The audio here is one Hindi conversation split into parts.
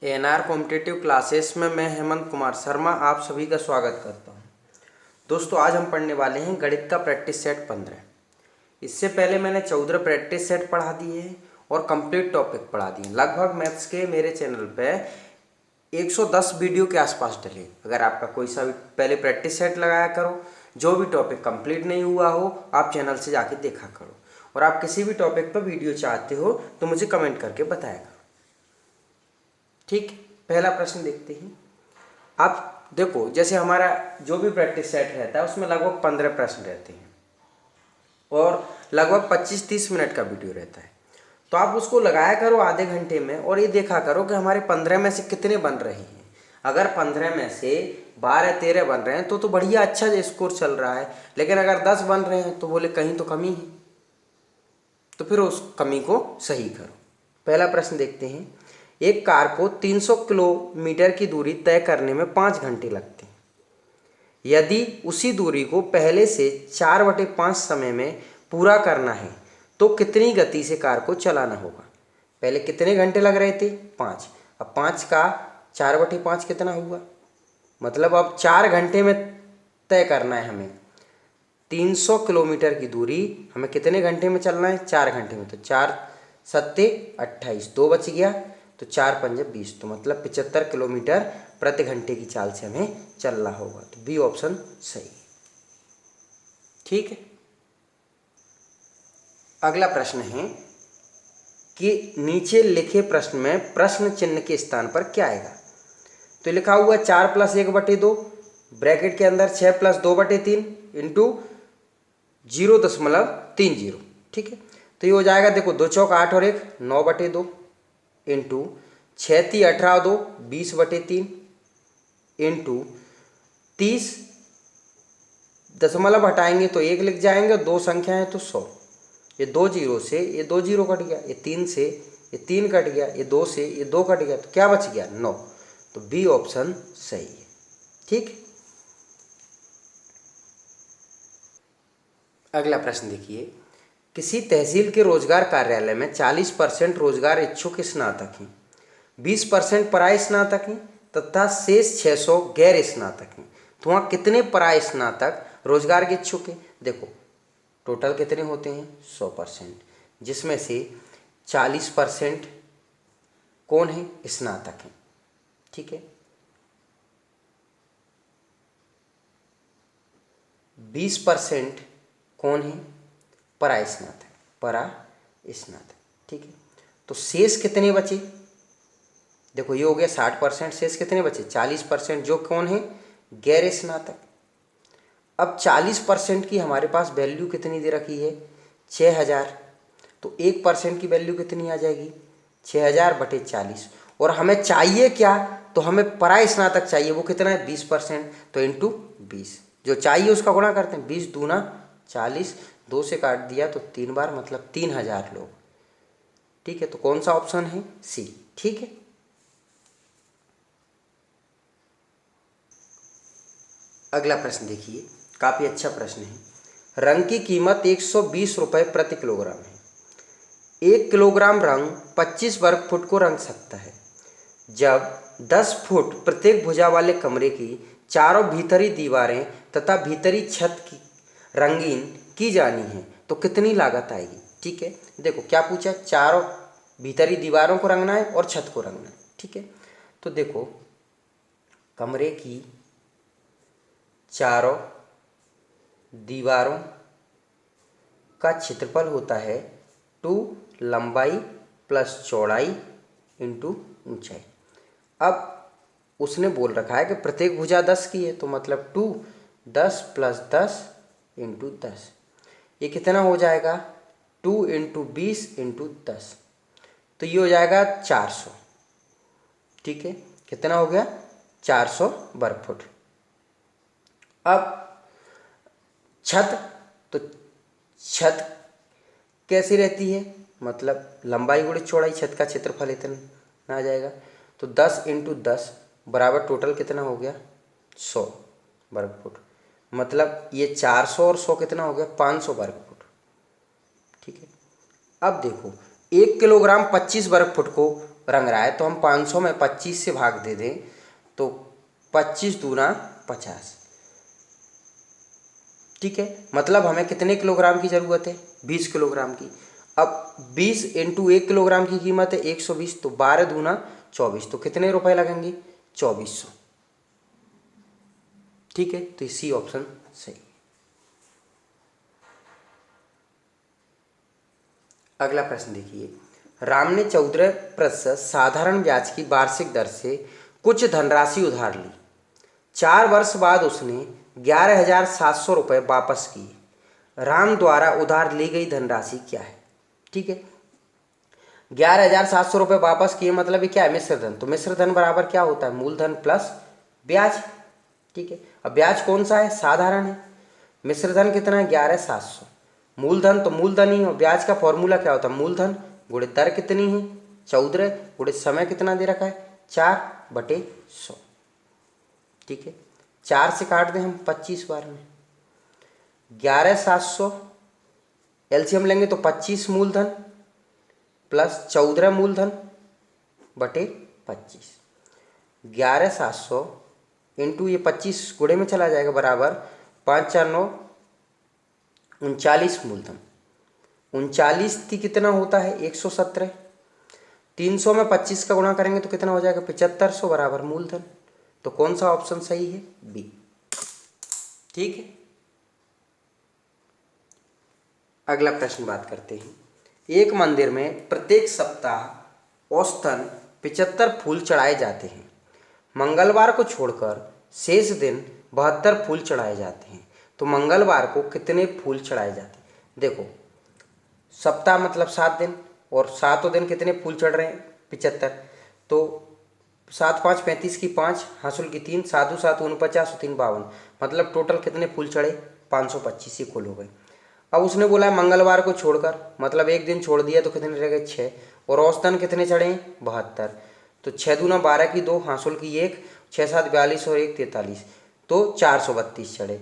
एनआर कॉम्पिटिटिव क्लासेस में मैं हेमंत कुमार शर्मा आप सभी का स्वागत करता हूं। दोस्तों, आज हम पढ़ने वाले हैं गणित का प्रैक्टिस सेट 15। इससे पहले मैंने 14 प्रैक्टिस सेट पढ़ा दिए हैं और कंप्लीट टॉपिक पढ़ा दिए। लगभग मैथ्स के मेरे चैनल पे 110 वीडियो के आसपास डले। अगर आपका कोई सा भी पहले प्रैक्टिस सेट लगाया करो, जो भी टॉपिक कंप्लीट नहीं हुआ हो आप चैनल से जाके देखा करो, और आप किसी भी टॉपिक पर वीडियो चाहते हो तो मुझे कमेंट करके बताया करो। ठीक, पहला प्रश्न देखते हैं। आप देखो, जैसे हमारा जो भी प्रैक्टिस सेट रहता है उसमें लगभग 15 प्रश्न रहते हैं और लगभग 25-30 मिनट का वीडियो रहता है। तो आप उसको लगाया करो आधे घंटे में और ये देखा करो कि हमारे 15 में से कितने बन रहे हैं। अगर 15 में से 12-13 बन रहे हैं तो बढ़िया, अच्छा स्कोर चल रहा है। लेकिन अगर 10 बन रहे हैं तो बोले कहीं तो कमी है, तो फिर उस कमी को सही करो। पहला प्रश्न देखते हैं। एक कार को 300 किलोमीटर की दूरी तय करने में 5 घंटे लगते हैं। यदि उसी दूरी को पहले से 4/5 समय में पूरा करना है तो कितनी गति से कार को चलाना होगा। पहले कितने घंटे लग रहे थे? 5। अब 5 का 4/5 कितना हुआ? मतलब अब 4 घंटे में तय करना है हमें। 300 किलोमीटर की दूरी हमें कितने घंटे में चलना है? 4 घंटे में। तो 4 सत्ते 28, 2 बच गया, तो 4 पंजे 20, तो मतलब 75 किलोमीटर प्रति घंटे की चाल से हमें चलना होगा। तो बी ऑप्शन सही। ठीक है, अगला प्रश्न है कि नीचे लिखे प्रश्न में प्रश्न चिन्ह के स्थान पर क्या आएगा। तो लिखा हुआ 4 + 1/2 ब्रैकेट के अंदर 6 + 2/3 इंटू 0.30। ठीक है, तो ये हो जाएगा, देखो 2 चौक 8 और 1 9/2 इंटू 6 × 3 = 18 और 2 20/3 इंटू 30 दशमलव हटाएंगे तो 1 लिख जाएंगे, 2 संख्या है तो 100। ये 2 जीरो से ये 2 जीरो कट गया, ये 3 से ये 3 कट गया, ये 2 से ये 2 कट गया, तो क्या बच गया? 9। तो बी ऑप्शन सही है। ठीक, अगला प्रश्न देखिए। किसी तहसील के रोजगार कार्यालय में 40% रोजगार इच्छुक स्नातक हैं, 20% पराय स्नातक हैं तथा शेष 600 गैर स्नातक हैं। तो वहाँ कितने पराय स्नातक रोजगार के इच्छुक हैं? देखो टोटल कितने होते हैं? 100%, जिसमें से 40% कौन है? स्नातक हैं। ठीक है, 20% कौन है? पराय स्नातक, पराय स्नातक। ठीक है, तो शेष कितने बचे? देखो ये हो गया 60%, शेष कितने बचे? 40%, जो कौन है? गैर स्नातक। अब 40% की हमारे पास वैल्यू कितनी दे रखी है? 6000। तो 1% की वैल्यू कितनी आ जाएगी? 6000/40। और हमें चाहिए क्या? तो हमें पराय स्नातक चाहिए, वो कितना है? 20%। तो इंटू 20, जो चाहिए उसका गुणा करते हैं। 20 दूना 40, 2 से काट दिया तो 3 बार, मतलब 3000 लोग। ठीक है, तो कौन सा ऑप्शन है? सी। ठीक है, अगला प्रश्न देखिए, काफ़ी अच्छा प्रश्न है। रंग की कीमत 120 रुपये प्रति किलोग्राम है। 1 किलोग्राम रंग 25 वर्ग फुट को रंग सकता है। जब 10 फुट प्रत्येक भुजा वाले कमरे की चारों भीतरी दीवारें तथा भीतरी छत की रंगीन की जानी है तो कितनी लागत आएगी। ठीक है, देखो क्या पूछा? चारों भीतरी दीवारों को रंगना है और छत को रंगना है। ठीक है, तो देखो कमरे की चारों दीवारों का क्षेत्रफल होता है 2 लंबाई प्लस चौड़ाई इंटू ऊंचाई। अब उसने बोल रखा है कि प्रत्येक भुजा 10 की है, तो मतलब 2 10 + 10 इंटू 10। ये कितना हो जाएगा? 2 इंटू 20 इंटू 10, तो ये हो जाएगा 400। ठीक है, कितना हो गया? 400 वर्ग फुट। अब छत, तो छत कैसी रहती है? मतलब लंबाई गुणे चौड़ाई, छत का क्षेत्रफल इतना आ जाएगा। तो 10 इंटू 10 बराबर टोटल कितना हो गया? 100 वर्ग फुट। मतलब ये 400 और 100 कितना हो गया? 500 वर्ग फुट। ठीक है, अब देखो 1 किलोग्राम 25 वर्ग फुट को रंग रहा है, तो हम 500 में 25 से भाग दे दें तो 25 दूना 50। ठीक है, मतलब हमें कितने किलोग्राम की ज़रूरत है? 20 किलोग्राम की। अब 20 इंटू 1 किलोग्राम की कीमत है 120, तो 12 दूना 24, तो कितने रुपए लगेंगे? 2400। ठीक है, तो सी ऑप्शन सही। अगला प्रश्न देखिए, राम ने 14% साधारण ब्याज की वार्षिक दर से कुछ धनराशि उधार ली। 4 वर्ष बाद उसने 11,700 रुपये वापस किए। राम द्वारा उधार ली गई धनराशि क्या है? ठीक है, 11,700 रुपये वापस किए मतलब ये क्या है? मिश्र धन। तो मिश्र धन बराबर क्या होता है? मूलधन प्लस ब्याज। ठीक है, अब ब्याज कौन सा है? साधारण है। मिश्र धन कितना है? 11,700। मूलधन तो मूलधन ही हो। ब्याज का फॉर्मूला क्या होता है? मूलधन गुणित दर कितनी है? 14 गुणित समय कितना दे रखा है? 4/100। ठीक है, 4 से काट दें हम 25 बार में। 11,700 एलसीएम लेंगे तो 25 मूलधन प्लस 14 मूलधन बटे 25। 11,700 इंटू ये 25 गुणे में चला जाएगा बराबर 5 4 9 39 मूलधन। 39 थी कितना होता है? 117। 300 में 25 का गुणा करेंगे तो कितना हो जाएगा? 7500 बराबर मूलधन। तो कौन सा ऑप्शन सही है? बी। ठीक है, अगला प्रश्न बात करते हैं। एक मंदिर में प्रत्येक सप्ताह औसतन 75 फूल चढ़ाए जाते हैं। मंगलवार को छोड़कर शेष दिन 72 फूल चढ़ाए जाते हैं। तो मंगलवार को कितने फूल चढ़ाए जाते हैं? देखो, सप्ताह मतलब 7 दिन, और 7 दिन कितने फूल चढ़ रहे हैं? 75। तो 7 5 35 की 5, हासुल की 3, 7 दूनी 7 49 और 3 52, मतलब टोटल कितने फूल चढ़े? 525 ही कुल हो गए। अब उसने बोला है मंगलवार को छोड़कर, मतलब एक दिन छोड़ दिया तो कितने रह गए? 6। और औसतन कितने चढ़े? 72। तो 6 दूना 12 की 2, हासुल की 1, 6 7 42 और 1 43, तो 432 चढ़े।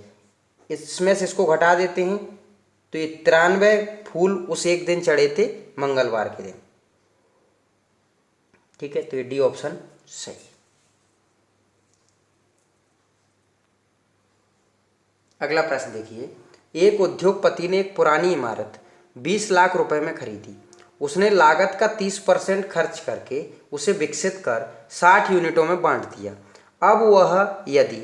इसमें से इसको घटा देते हैं तो ये 93 फूल उस एक दिन चढ़े थे, मंगलवार के दिन। ठीक है, तो ये डी ऑप्शन सही। अगला प्रश्न देखिए, एक उद्योगपति ने एक पुरानी इमारत 20 लाख रुपए में खरीदी। उसने लागत का 30% खर्च करके उसे विकसित कर 60 यूनिटों में बांट दिया। अब वह यदि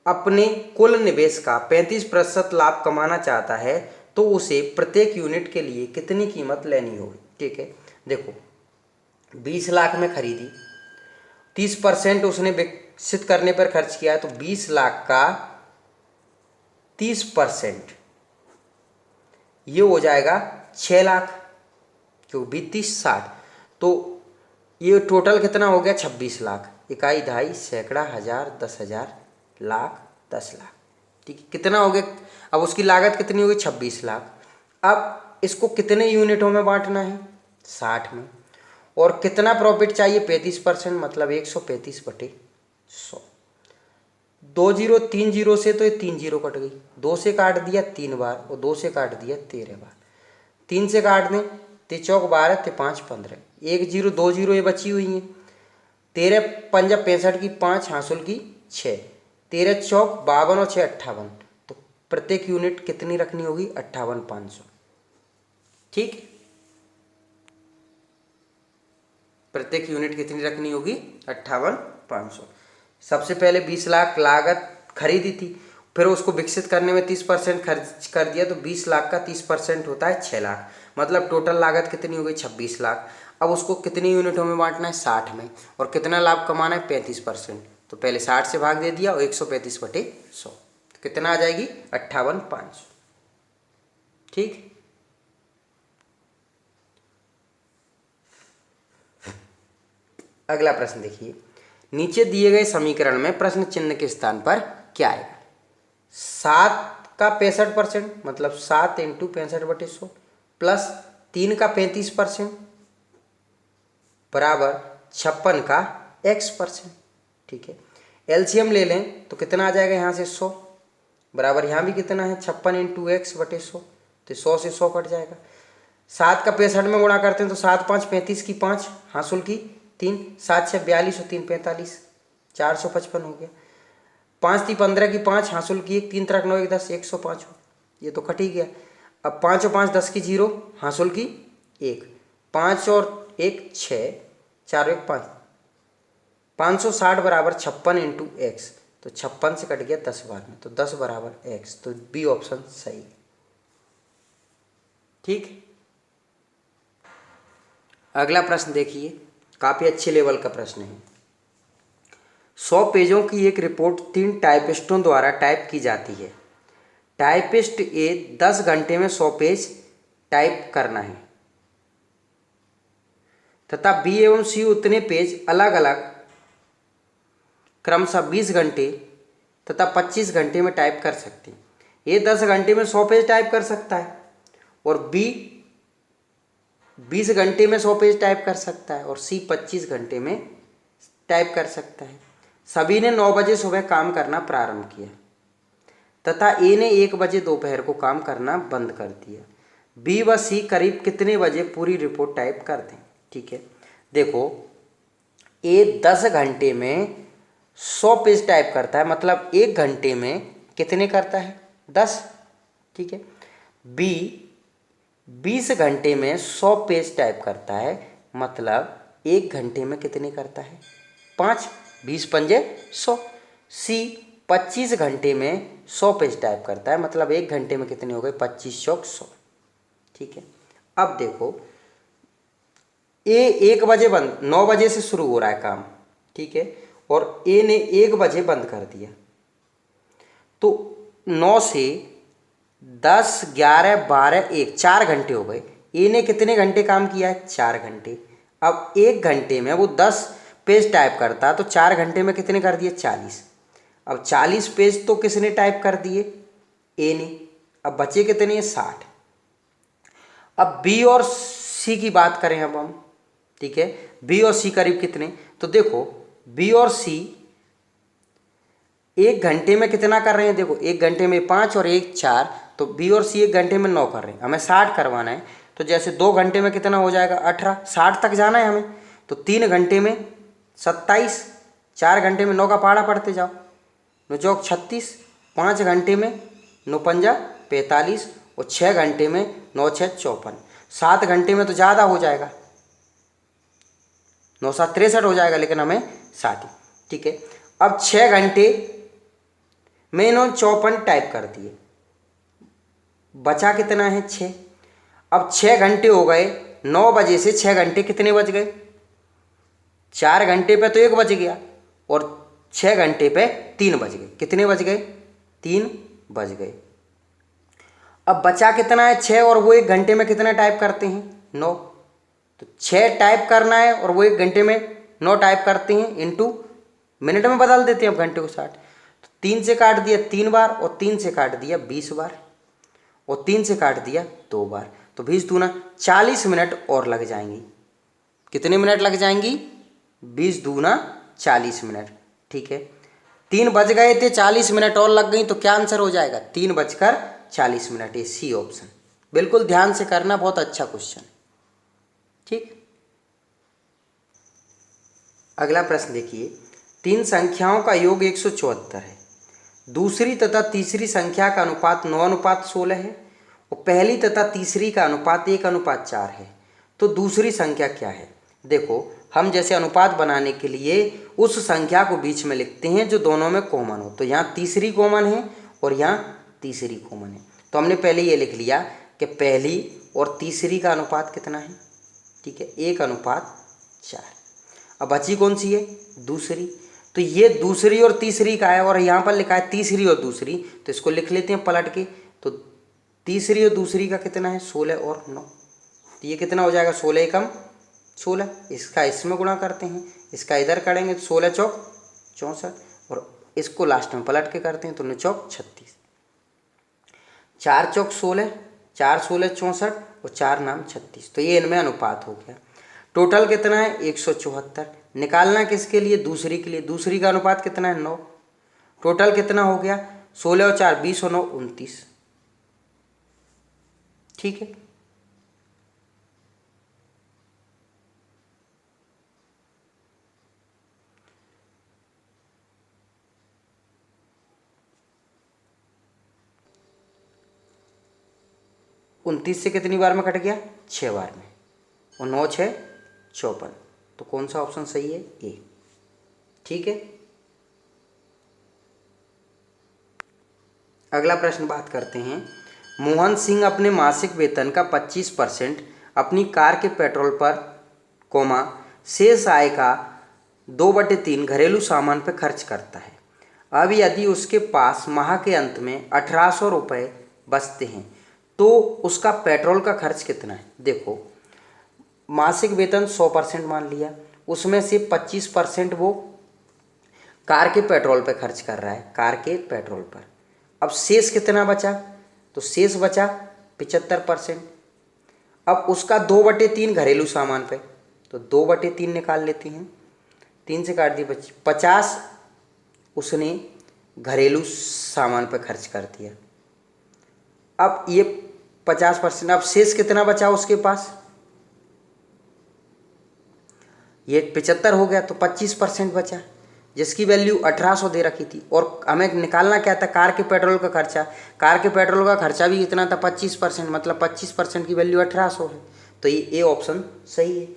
अपने कुल निवेश का 35% लाभ कमाना चाहता है तो उसे प्रत्येक यूनिट के लिए कितनी कीमत लेनी होगी? ठीक है, देखो 20 लाख में खरीदी, 30% उसने विकसित करने पर खर्च किया है, तो 20 लाख का 30% ये हो जाएगा 6 लाख, क्योंकि 30 60, तो ये टोटल कितना हो गया? 26 लाख। इकाई, दहाई, सैकड़ा, हजार, 10,000, लाख, 10 लाख। ठीक है, कितना हो गया? अब उसकी लागत कितनी होगी? 26 लाख। अब इसको कितने यूनिटों में बांटना है? 60 में। और कितना प्रॉफिट चाहिए? 35%, मतलब 135/100। 2 जीरो 3 जीरो से तो ये 3 जीरो कट गई, 2 से काट दिया 3 बार और 2 से काट दिया 13 बार। 3 से काट दें ते चौक 12 ते 5 15, 1 जीरो 2 जीरो ये बची हुई हैं। 13 पंजा 65 की 5, हासुल की 6, 13 चौक 52 और 6 58, तो प्रत्येक यूनिट कितनी रखनी होगी? 58,500। ठीक, प्रत्येक यूनिट कितनी रखनी होगी? 58,500। सबसे पहले 20 लाख लागत खरीदी थी, फिर उसको विकसित करने में 30% खर्च कर दिया, तो 20 लाख का 30% होता है 6 लाख, मतलब टोटल लागत कितनी हो गई? 26 लाख। अब उसको कितनी यूनिटों में बांटना है? 60 में। और कितना लाभ कमाना है? 35%। तो पहले 60 से भाग दे दिया और 135/100, तो कितना आ जाएगी? 58,500। ठीक, अगला प्रश्न देखिए, नीचे दिए गए समीकरण में प्रश्न चिन्ह के स्थान पर क्या आएगा? 7 का 65%, मतलब 7 इंटू 65/100 प्लस 3 का 35% बराबर 56 का x%। ठीक है, एलसीएम ले लें तो कितना आ जाएगा? यहाँ से 100 बराबर यहाँ भी कितना है? 56 इंटू x/100, तो 100 से 100 कट जाएगा। 7 का 65 में गुणा करते हैं तो 7 5 35 की 5 हासुल की 3, 7 6 42 और 3 45, 455 हो गया। 5 3 15 की 5 हासुल की 1, 3 3 9 1 10, 105 हो। ये तो कट ही गया। अब 5 और 5 10 की 0 हासुल की 1, 5 और 1 6, 4 1 5, 560 बराबर 56 इंटू एक्स। तो 56 से कट गया 10 बार में, तो 10 बराबर एक्स। तो बी ऑप्शन सही है। ठीक। अगला प्रश्न देखिए, काफ़ी अच्छे लेवल का प्रश्न है। 100 पेजों की एक रिपोर्ट 3 टाइपिस्टों द्वारा टाइप की जाती है। टाइपिस्ट ए 10 घंटे में 100 पेज टाइप करना है तथा बी एवं सी उतने पेज अलग अलग क्रमशः 20 घंटे तथा 25 घंटे में टाइप कर सकते हैं। ए 10 घंटे में 100 पेज टाइप कर सकता है और बी 20 घंटे में 100 पेज टाइप कर सकता है और सी 25 घंटे में टाइप कर सकता है। सभी ने 9 बजे सुबह काम करना प्रारंभ किया तथा ए ने 1 बजे दोपहर को काम करना बंद कर दिया। बी व सी करीब कितने बजे पूरी रिपोर्ट टाइप कर दें? ठीक है, देखो ए 10 घंटे में 100 पेज टाइप करता है, मतलब 1 घंटे में कितने करता है? 10। ठीक है। बी 20 घंटे में 100 पेज टाइप करता है, मतलब 1 घंटे में कितने करता है? 5। 20 पंजे 100। सी 25 घंटे में 100 पेज टाइप करता है, मतलब 1 घंटे में कितने हो गए? 25 चौक 100। ठीक है। अब देखो ए 1 बजे बंद, 9 बजे से शुरू हो रहा है काम, ठीक है, और ए ने 1 बजे बंद कर दिया, तो 9 से 10 11 12 1 4 घंटे हो गए। ए ने कितने घंटे काम किया है? 4 घंटे। अब 1 घंटे में वो 10 पेज टाइप करता, तो 4 घंटे में कितने कर दिए? 40। अब 40 पेज तो किसने टाइप कर दिए? ए ने। अब बचे कितने? 60। अब बी और सी की बात करें अब हम, ठीक है, बी और सी करीब कितने? तो देखो बी और सी 1 घंटे में कितना कर रहे हैं? देखो 1 घंटे में 5 और 1 4, तो बी और सी 1 घंटे में 9 कर रहे हैं। हमें 60 करवाना है, तो जैसे 2 घंटे में कितना हो जाएगा? 18। 60 तक जाना है हमें, तो 3 घंटे में 27, 4 घंटे में 9 का पहाड़ा पढ़ते जाओ, 9 चौक 36, 5 घंटे में 9 पंजा 45 और 6 घंटे में 9 6 54। 7 घंटे में तो ज़्यादा हो जाएगा, 9 7 63 हो जाएगा, लेकिन हमें 60 ही। ठीक है। अब 6 घंटे में इन्होंने 54 टाइप कर दिए, बचा कितना है? 6। अब 6 घंटे हो गए, 9 बजे से 6 घंटे कितने बज गए? 4 घंटे पे तो 1 बज गया और 6 घंटे पे 3 बज गए। कितने बज गए? 3 बज गए। अब बचा कितना है? 6, और वो 1 घंटे में कितना टाइप करते हैं? 9। तो 6 टाइप करना है और वो 1 घंटे में 9 टाइप करते हैं, इंटू मिनट में बदल देते हैं अब घंटे को 60। तो 3 से काट दिया 3 बार और 3 से काट दिया 20 बार और 3 से काट दिया 2 बार, तो 20 दूना 40 मिनट और लग जाएंगी। कितने मिनट लग जाएंगी? 20 दूना 40 मिनट। ठीक है। 3 बज गए थे, 40 मिनट और लग गई, तो क्या आंसर हो जाएगा? 3 बजकर 40 मिनट। ये सी ऑप्शन। बिल्कुल ध्यान से करना, बहुत अच्छा क्वेश्चन। ठीक। अगला प्रश्न देखिए, 3 संख्याओं का योग 174 है। दूसरी तथा तीसरी संख्या का अनुपात 9:16 है और पहली तथा तीसरी का अनुपात 1:4 है। तो दूसरी संख्या क्या है? देखो हम जैसे अनुपात बनाने के लिए उस संख्या को बीच में लिखते हैं जो दोनों में कॉमन हो। तो यहाँ तीसरी कॉमन है और यहाँ तीसरी कॉमन है, तो हमने पहले ये लिख लिया कि पहली और तीसरी का अनुपात कितना है? ठीक है, 1:4। अब बची कौन सी है? दूसरी। तो ये दूसरी और तीसरी का है और यहाँ पर लिखा है तीसरी और दूसरी, तो इसको लिख लेते हैं पलट के। तो तीसरी और दूसरी का कितना है? 16 और 9। तो ये कितना हो जाएगा? 16 एकम 16। इसका इसमें गुणा करते हैं, इसका इधर करेंगे तो 16 चौक 64 और इसको लास्ट में पलट के करते हैं तो 9 चौक 36। 4 चौक 16, 4 16 64 और 4 नाम 36। तो ये इनमें अनुपात हो गया। टोटल कितना है? 174। निकालना किसके लिए? दूसरी के लिए। दूसरी का अनुपात कितना है? 9। टोटल कितना हो गया? 16 और 4 20 और 9 29। ठीक है। 29 से कितनी बार में कट गया? 6 बार में, और 9 6 54। तो कौन सा ऑप्शन सही है? ए। ठीक है। अगला प्रश्न बात करते हैं। मोहन सिंह अपने मासिक वेतन का 25% अपनी कार के पेट्रोल पर कोमा शेष आय का 2/3 घरेलू सामान पर खर्च करता है। अब यदि उसके पास माह के अंत में 1800 रुपये बचते हैं तो उसका पेट्रोल का खर्च कितना है? देखो, मासिक वेतन 100% मान लिया, उसमें से 25% वो कार के पेट्रोल पर खर्च कर रहा है, कार के पेट्रोल पर। अब शेष कितना बचा? तो शेष बचा 75%। अब उसका 2/3 घरेलू सामान पे, तो 2/3 निकाल लेते हैं। 3 से काट दी 50 उसने घरेलू सामान पे खर्च कर दिया। अब ये 50%, अब शेष कितना बचा उसके पास? ये 75 हो गया, तो 25% बचा, जिसकी वैल्यू 1800 दे रखी थी। और हमें निकालना क्या था? कार के पेट्रोल का खर्चा। कार के पेट्रोल का खर्चा भी कितना था? 25%, मतलब 25% की वैल्यू 1800 है। तो ये ए ऑप्शन सही है।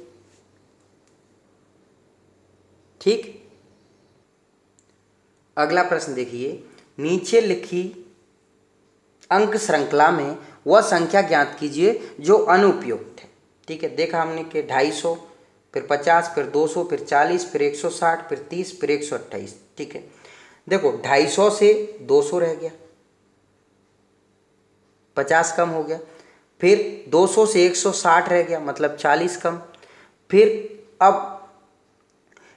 ठीक। अगला प्रश्न देखिए, नीचे लिखी अंक श्रृंखला में वह संख्या ज्ञात कीजिए जो अनुपयुक्त है। ठीक है, देखा हमने कि 250, फिर 50, फिर 200, फिर 40, फिर 160, फिर 30, फिर 128। ठीक है, देखो 250 से 200 रह गया, 50 कम हो गया, फिर 200 से 160 रह गया, मतलब 40 कम। फिर अब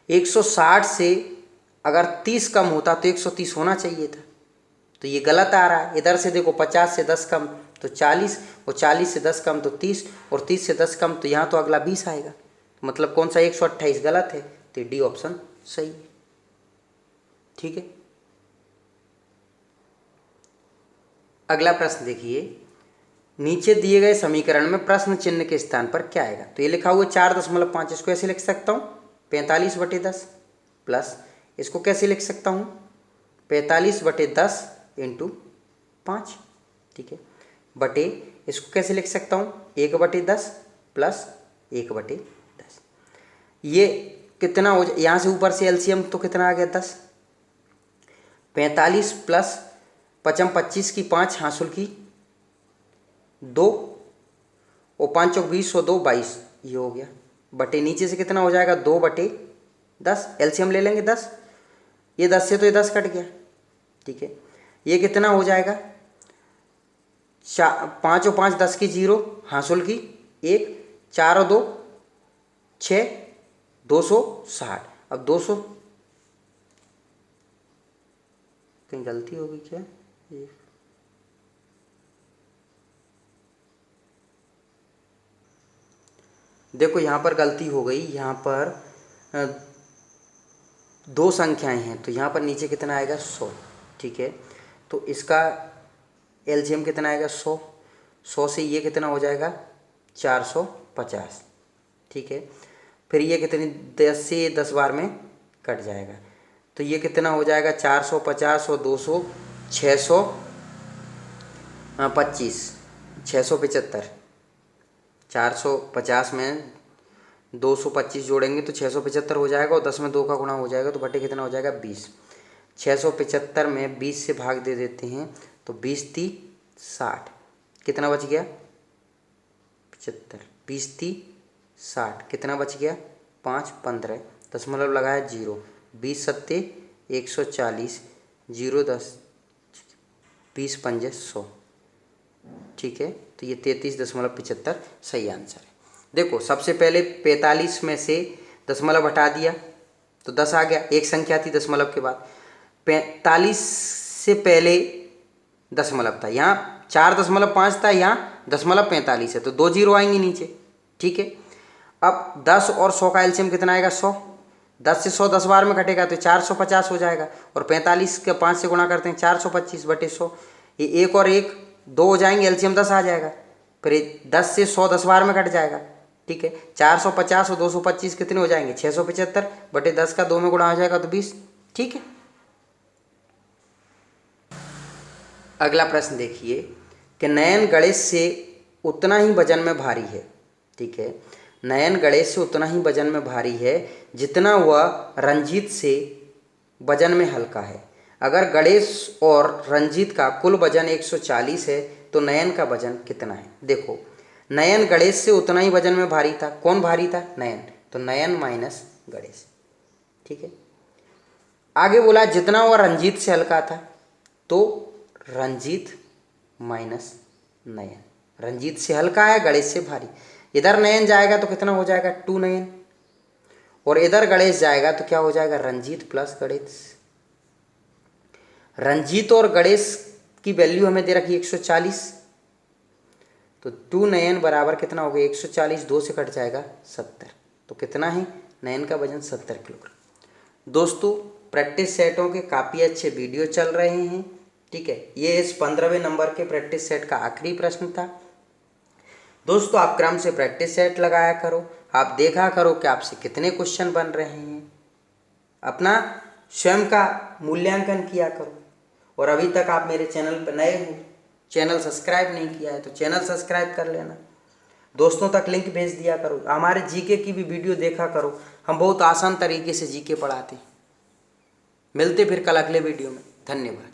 160 से अगर 30 कम होता तो 130 होना चाहिए था, तो ये गलत आ रहा है। इधर से देखो 50 से 10 कम तो 40, और 40 से 10 कम तो 30, और 30 से 10 कम तो यहाँ तो अगला 20 आएगा, मतलब कौन सा? 128 गलत है, तो डी ऑप्शन सही है। ठीक है। अगला प्रश्न देखिए, नीचे दिए गए समीकरण में प्रश्न चिन्ह के स्थान पर क्या आएगा? तो ये लिखा हुआ 4.5, इसको ऐसे लिख सकता हूँ 45/10, प्लस इसको कैसे लिख सकता हूँ 45/10 × 5। ठीक है, बटे इसको कैसे लिख सकता हूँ 1/10 प्लस 1/10। ये कितना हो जाए? यहाँ से ऊपर से एलसीएम तो कितना आ गया 10। 45 प्लस 5 25 की 5 हासिल की 2, और 5 और 20 और 2 22, ये हो गया। बटे नीचे से कितना हो जाएगा 2/10, एलसीएम ले लेंगे 10, ये 10 से तो ये 10 कट गया। ठीक है, ये कितना हो जाएगा 5 और 5 10 की 0 हासिल की 1, 4 और 2 6, 260। अब 200, कहीं गलती होगी क्या? देखो यहाँ पर गलती हो गई, यहाँ पर 2 संख्याएं हैं, तो यहाँ पर नीचे कितना आएगा 100। ठीक है, तो इसका एलसीएम कितना आएगा 100। 100 से ये कितना हो जाएगा 450। ठीक है, फिर ये कितनी 10 से 10 बार में कट जाएगा, तो ये कितना हो जाएगा 450 और 200 625 675। 450 में 225 जोड़ेंगे तो 675 हो जाएगा, और 10 में 2 का गुणा हो जाएगा, तो बटे कितना हो जाएगा 20। 675 में 20 से भाग दे देते हैं, तो 20 × 60, कितना बच गया 75। 20 × 60 कितना बच गया 5 15, दशमलव लगाया 0, 20 सत्ते 140, 0 10, 20 पंजे 100। ठीक है, तो ये 33.75 सही आंसर है। देखो सबसे पहले 45 में से दशमलव हटा दिया तो 10 आ गया, एक संख्या थी दशमलव के बाद। 45 से पहले दशमलव था, यहाँ 4.5 था, यहाँ 0.45 है, तो 2 जीरो आएंगे नीचे। ठीक है, अब 10 और 100 का एलसीएम कितना आएगा 100। 10 से 100 10 बार में कटेगा तो 450 हो जाएगा, और 45 के 5 से गुणा करते हैं 425/100। ये 1 और 1 2 हो जाएंगे, एलसीएम 10 आ जाएगा। फिर 10 से 100 10 बार में कट जाएगा। ठीक है, 450 और 225 कितने हो जाएंगे 675/10 का 2 में गुणा हो जाएगा तो 20। ठीक है, अगला प्रश्न देखिए कि नयन गणेश से उतना ही वजन में भारी है। ठीक है, नयन गणेश से उतना ही वजन में भारी है जितना वह रंजीत से वजन में हल्का है। अगर गणेश और रंजीत का कुल वजन 140 है तो नयन का वजन कितना है? देखो, नयन गणेश से उतना ही वजन में भारी था। कौन भारी था? नयन। तो नयन माइनस गणेश। ठीक है, आगे बोला जितना वह रंजीत से हल्का था, तो रंजीत माइनस नयन। रंजीत से हल्का है, गणेश से भारी। इधर नयन जाएगा तो कितना हो जाएगा? 2 नयन। और इधर गणेश जाएगा तो क्या हो जाएगा? रंजीत प्लस गणेश। रंजीत और गणेश की वैल्यू हमें दे रखी 140, तो 2 नयन बराबर कितना हो गया? 140, 2 से कट जाएगा 70। तो कितना है? नयन का वजन 70 किलोग्राम। दोस्तों, प्रैक्टिस सेटों के काफ़ी अच्छे वीडियो चल रहे हैं। ठीक है, ये इस 15वें नंबर के प्रैक्टिस सेट का आखिरी प्रश्न था। दोस्तों, आप क्रम से प्रैक्टिस सेट लगाया करो, आप देखा करो कि आपसे कितने क्वेश्चन बन रहे हैं, अपना स्वयं का मूल्यांकन किया करो। और अभी तक आप मेरे चैनल पर नए हो, चैनल सब्सक्राइब नहीं किया है तो चैनल सब्सक्राइब कर लेना। दोस्तों तक लिंक भेज दिया करो, हमारे जीके की भी वीडियो देखा करो, हम बहुत आसान तरीके से जीके पढ़ाते हैं। मिलते फिर कल अगले वीडियो में। धन्यवाद।